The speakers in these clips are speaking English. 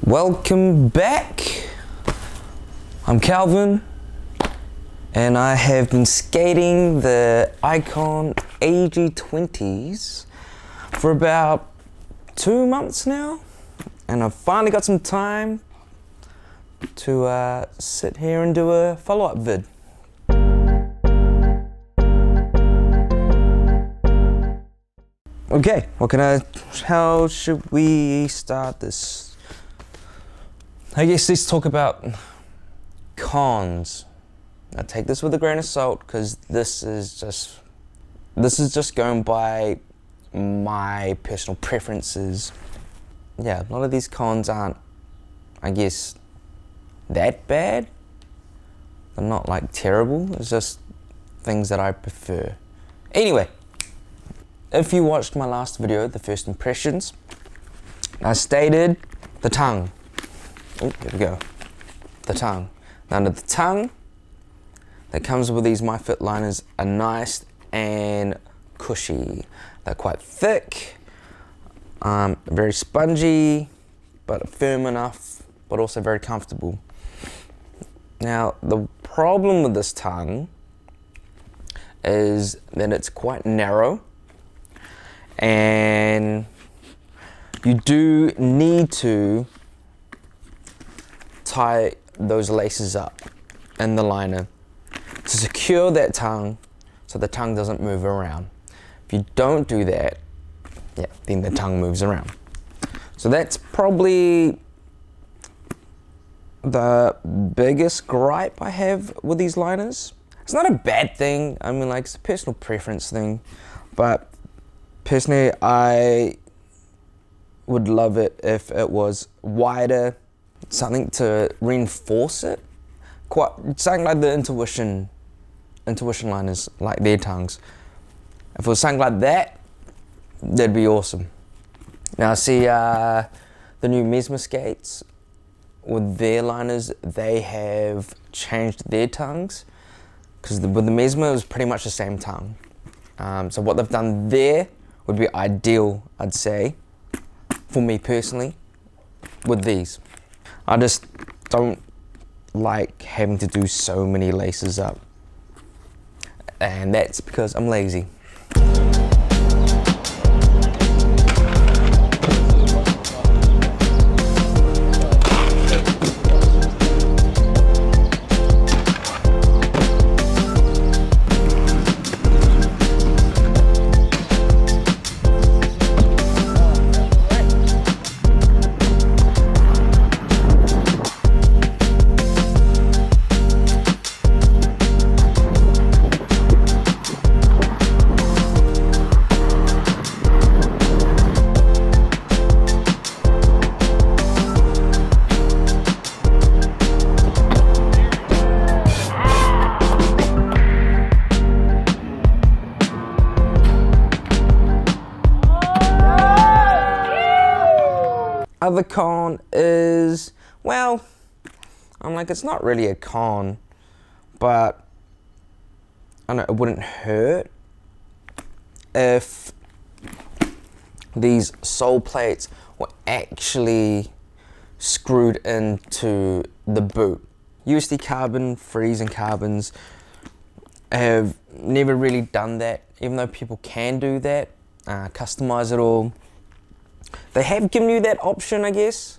Welcome back. I'm Calvin and I have been skating the Iqon AG20s for about 2 months now, and I've finally got some time to sit here and do a follow-up vid. Okay, how should we start this? I guess let's talk about cons. Now take this with a grain of salt, because this is just going by my personal preferences. Yeah, a lot of these cons aren't, I guess, that bad. They're not like terrible, it's just things that I prefer. Anyway, if you watched my last video, the first impressions, I stated the tongue. Oh, there we go. The tongue. Now the tongue that comes with these MyFit liners are nice and cushy. They're quite thick, very spongy, but firm enough, but also very comfortable. Now the problem with this tongue is that it's quite narrow, and you do need to tie those laces up in the liner to secure that tongue so the tongue doesn't move around. If you don't do that, yeah, then the tongue moves around. So that's probably the biggest gripe I have with these liners. It's not a bad thing, I mean, like, it's a personal preference thing, but personally I would love it if it was wider, something to reinforce it, something like the intuition liners, like their tongues. If it was something like that, that'd be awesome. Now I see the new Mesmer skates with their liners, they have changed their tongues, because with the Mesmer it was pretty much the same tongue. So what they've done there would be ideal, I'd say, for me personally, with these. I just don't like having to do so many laces up, and that's because I'm lazy. Other con is, well, I'm like, it's not really a con, but I know it wouldn't hurt if these sole plates were actually screwed into the boot. USD carbon, freeze and carbons have never really done that, even though people can do that, customize it all. They have given you that option, I guess.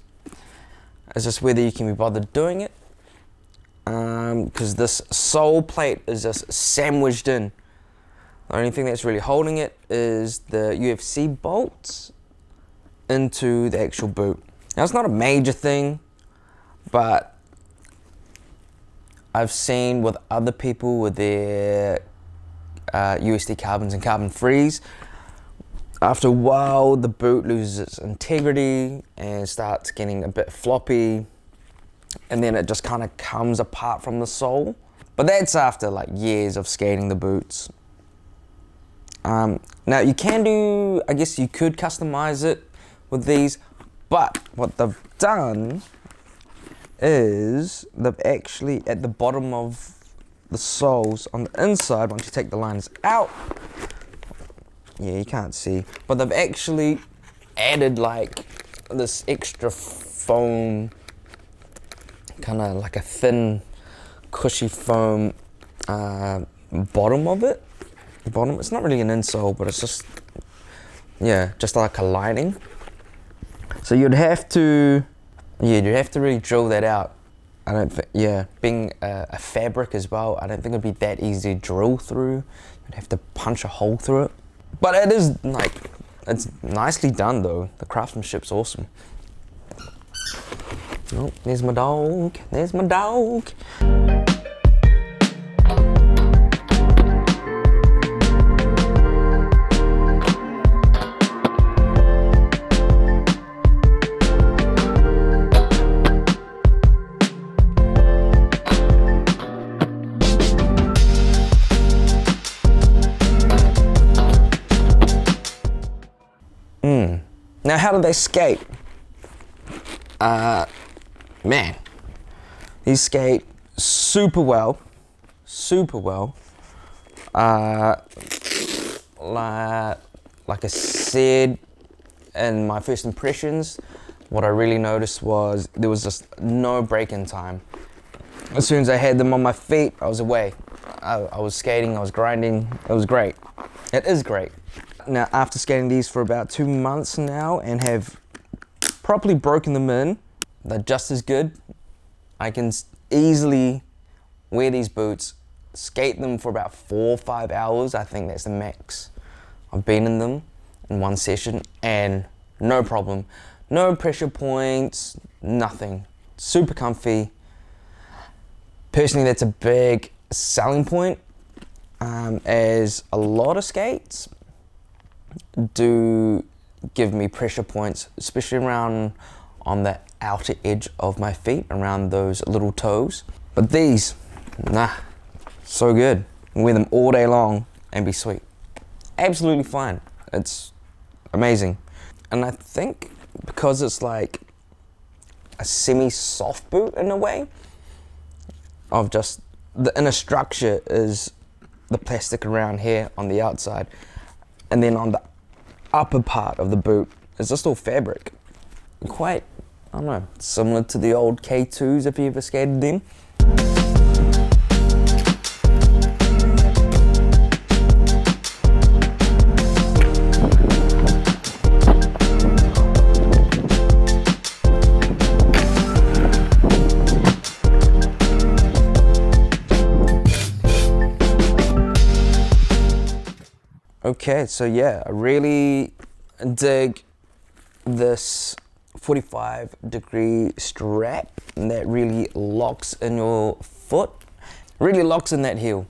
It's just whether you can be bothered doing it. Because this sole plate is just sandwiched in. The only thing that's really holding it is the UFC bolts into the actual boot. Now, it's not a major thing, but I've seen with other people with their USD carbons and carbon freeze, after a while, the boot loses its integrity and starts getting a bit floppy, and then it just kind of comes apart from the sole. But that's after like years of skating the boots. Now you can do, I guess you could customize it with these, but what they've done is they've actually, at the bottom of the soles on the inside, once you take the lines out, yeah, you can't see, but they've actually added like this extra foam, kind of like a thin, cushy foam bottom of it. It's not really an insole, but it's just, yeah, just like a lining. So you'd have to really drill that out. I don't think, yeah, being a fabric as well, I don't think it'd be that easy to drill through. You'd have to punch a hole through it. But it is like, it's nicely done though. The craftsmanship's awesome. Oh, there's my dog. There's my dog. Now, how do they skate? Man, these skate super well. Like I said in my first impressions, what I really noticed was there was just no break-in time. As soon as I had them on my feet, I was away. I was skating, I was grinding, it was great. It is great. Now, after skating these for about 2 months now and have properly broken them in, they're just as good. I can easily wear these boots, skate them for about 4 or 5 hours. I think that's the max. I've been in them in one session and no problem. No pressure points, nothing. Super comfy. Personally, that's a big selling point, as a lot of skates do give me pressure points, especially around on the outer edge of my feet, around those little toes. But these, nah, so good. Wear them all day long and be sweet. Absolutely fine. It's amazing. And I think because it's like a semi-soft boot in a way, of just the inner structure is the plastic around here on the outside, and then on the upper part of the boot is just all fabric. Quite, I don't know, similar to the old K2s if you ever skated them. Okay, so yeah, I really dig this 45-degree strap that really locks in your foot, really locks in that heel,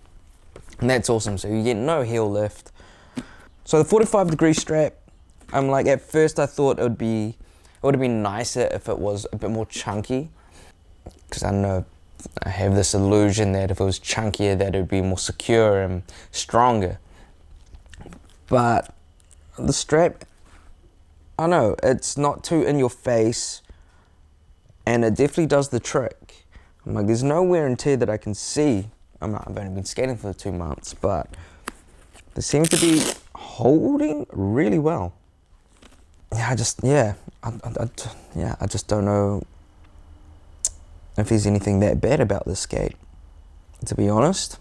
and that's awesome. So you get no heel lift. So the 45-degree strap, I'm like, at first I thought it would have been nicer if it was a bit more chunky, because I know I have this illusion that if it was chunkier that it would be more secure and stronger. But the strap, I know, it's not too in your face, and it definitely does the trick. I'm like, there's no wear and tear that I can see. I've only been skating for 2 months, but they seem to be holding really well. Yeah, I just don't know if there's anything that bad about this skate, to be honest.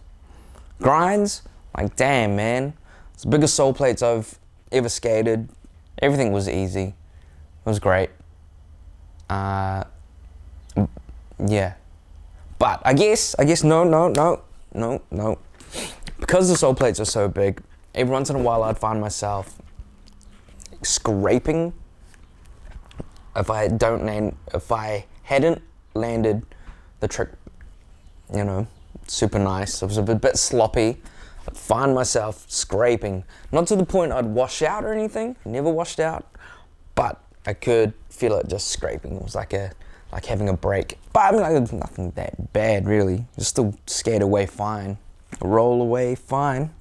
Grinds, like, damn, man. It's the biggest sole plates I've ever skated. Everything was easy. It was great. Yeah. But I guess no. Because the sole plates are so big, every once in a while I'd find myself scraping if I hadn't landed the trick, you know, super nice. It was a bit sloppy. I'd find myself scraping, not to the point I'd wash out or anything, never washed out, but I could feel it just scraping. It was like having a break. But I mean, like, nothing that bad really. Just still skate away fine, roll away fine.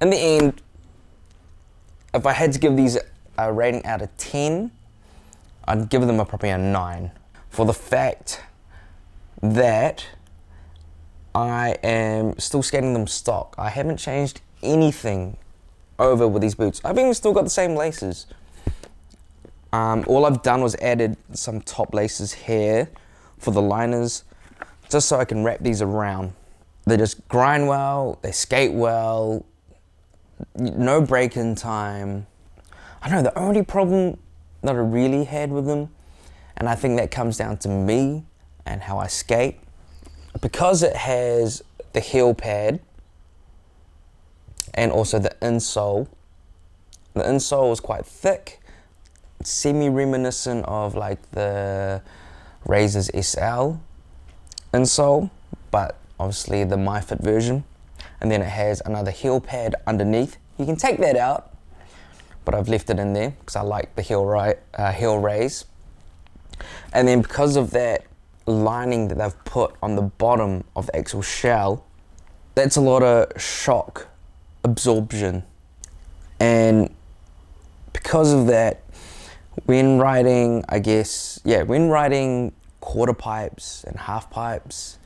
in the end, if I had to give these a rating out of 10, I'd give them probably a 9. For the fact that I am still skating them stock. I haven't changed anything over with these boots. I've even still got the same laces. All I've done was added some top laces here for the liners, just so I can wrap these around. They just grind well, they skate well, no break-in time. I know the only problem that I really had with them, and I think that comes down to me and how I skate, because it has the heel pad and also the insole. The insole is quite thick, semi-reminiscent of like the Razor's SL insole, but obviously the MyFit version. And then it has another heel pad underneath. You can take that out, but I've left it in there because I like the heel raise. And then because of that lining that they've put on the bottom of the actual shell, that's a lot of shock absorption. And because of that, when riding, when riding quarter pipes and half pipes,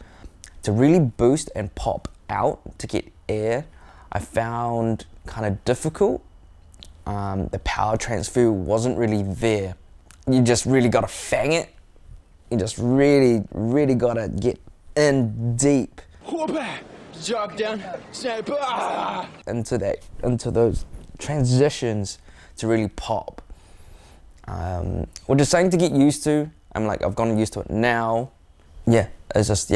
to really boost and pop out to get air, I found kind of difficult. The power transfer wasn't really there. You just really got to fang it. You just really, really got to get in deep. Jog down, snap, into those transitions to really pop. Which is something to get used to. I've gotten used to it now. It's just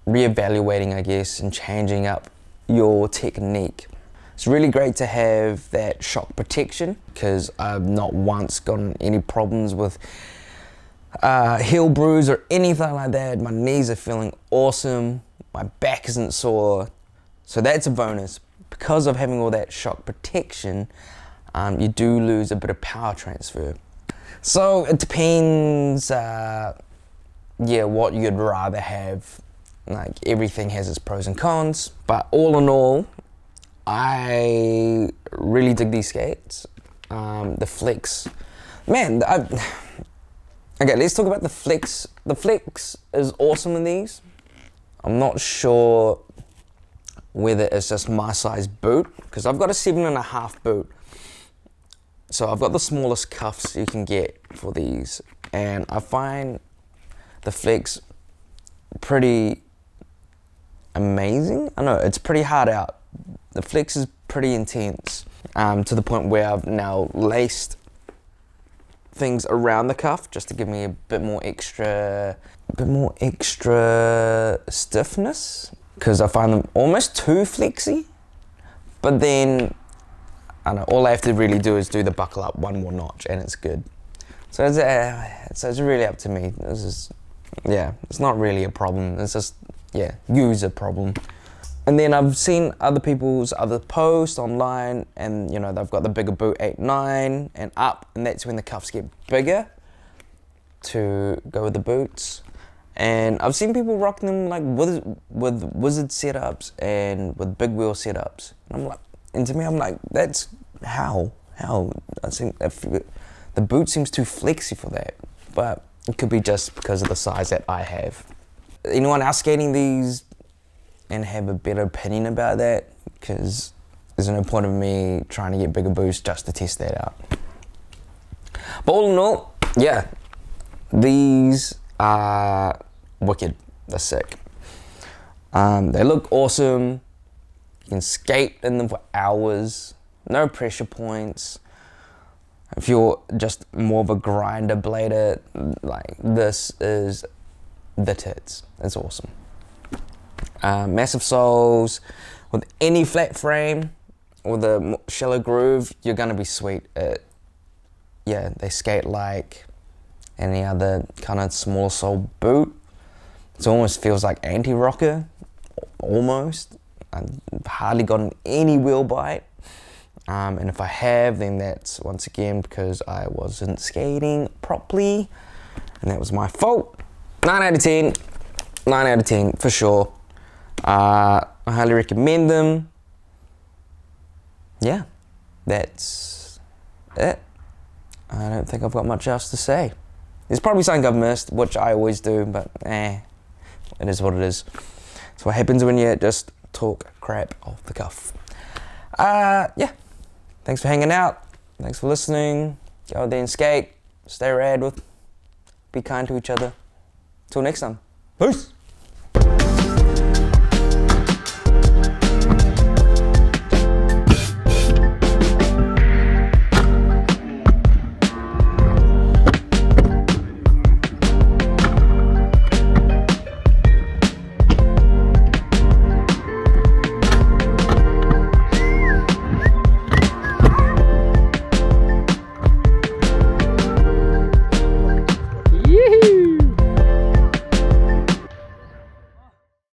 reevaluating, I guess, and changing up your technique. It's really great to have that shock protection, because I've not once gotten any problems with heel bruise or anything like that. My knees are feeling awesome. My back isn't sore. So that's a bonus. Because of having all that shock protection, you do lose a bit of power transfer. So it depends, what you'd rather have. Like, everything has its pros and cons, but all in all, I really dig these skates. The flex, man, okay, let's talk about the flex. The flex is awesome in these. I'm not sure whether it's just my size boot, because I've got a 7.5 boot. So I've got the smallest cuffs you can get for these, and I find the flex pretty amazing. I know it's pretty hard out. The flex is pretty intense, to the point where I've now laced things around the cuff just to give me a bit more extra stiffness, because I find them almost too flexy. But then I know all I have to really do is do the buckle up one more notch and it's good. So it's really up to me. It's not really a problem. It's just, user problem. And then I've seen other people's other posts online, and they've got the bigger boot 8-9 and up, and that's when the cuffs get bigger to go with the boots. And I've seen people rocking them like with wizard setups and with big wheel setups. And to me, I'm like, that's how I think the boot seems too flexy for that, but it could be just because of the size that I have. Anyone else skating these and have a better opinion about that? Because there's no point of me trying to get bigger boots just to test that out. But all in all, these are wicked. They're sick. They look awesome. You can skate in them for hours. No pressure points. If you're just more of a grinder blader, like, this is the tits. It's awesome. Massive soles with any flat frame or the shallow groove, you're gonna be sweet. They skate like any other kind of small sole boot. It almost feels like anti-rocker, almost. I've hardly gotten any wheel bite. And if I have, then that's once again because I wasn't skating properly, and that was my fault. 9 out of 10, 9 out of 10 for sure. I highly recommend them. Yeah, that's it. I don't think I've got much else to say. There's probably something I've missed, which I always do, but it is what it is. It's what happens when you just talk crap off the cuff. Yeah, thanks for hanging out. Thanks for listening. Go out there and skate. Stay rad be kind to each other. Till next time. Peace.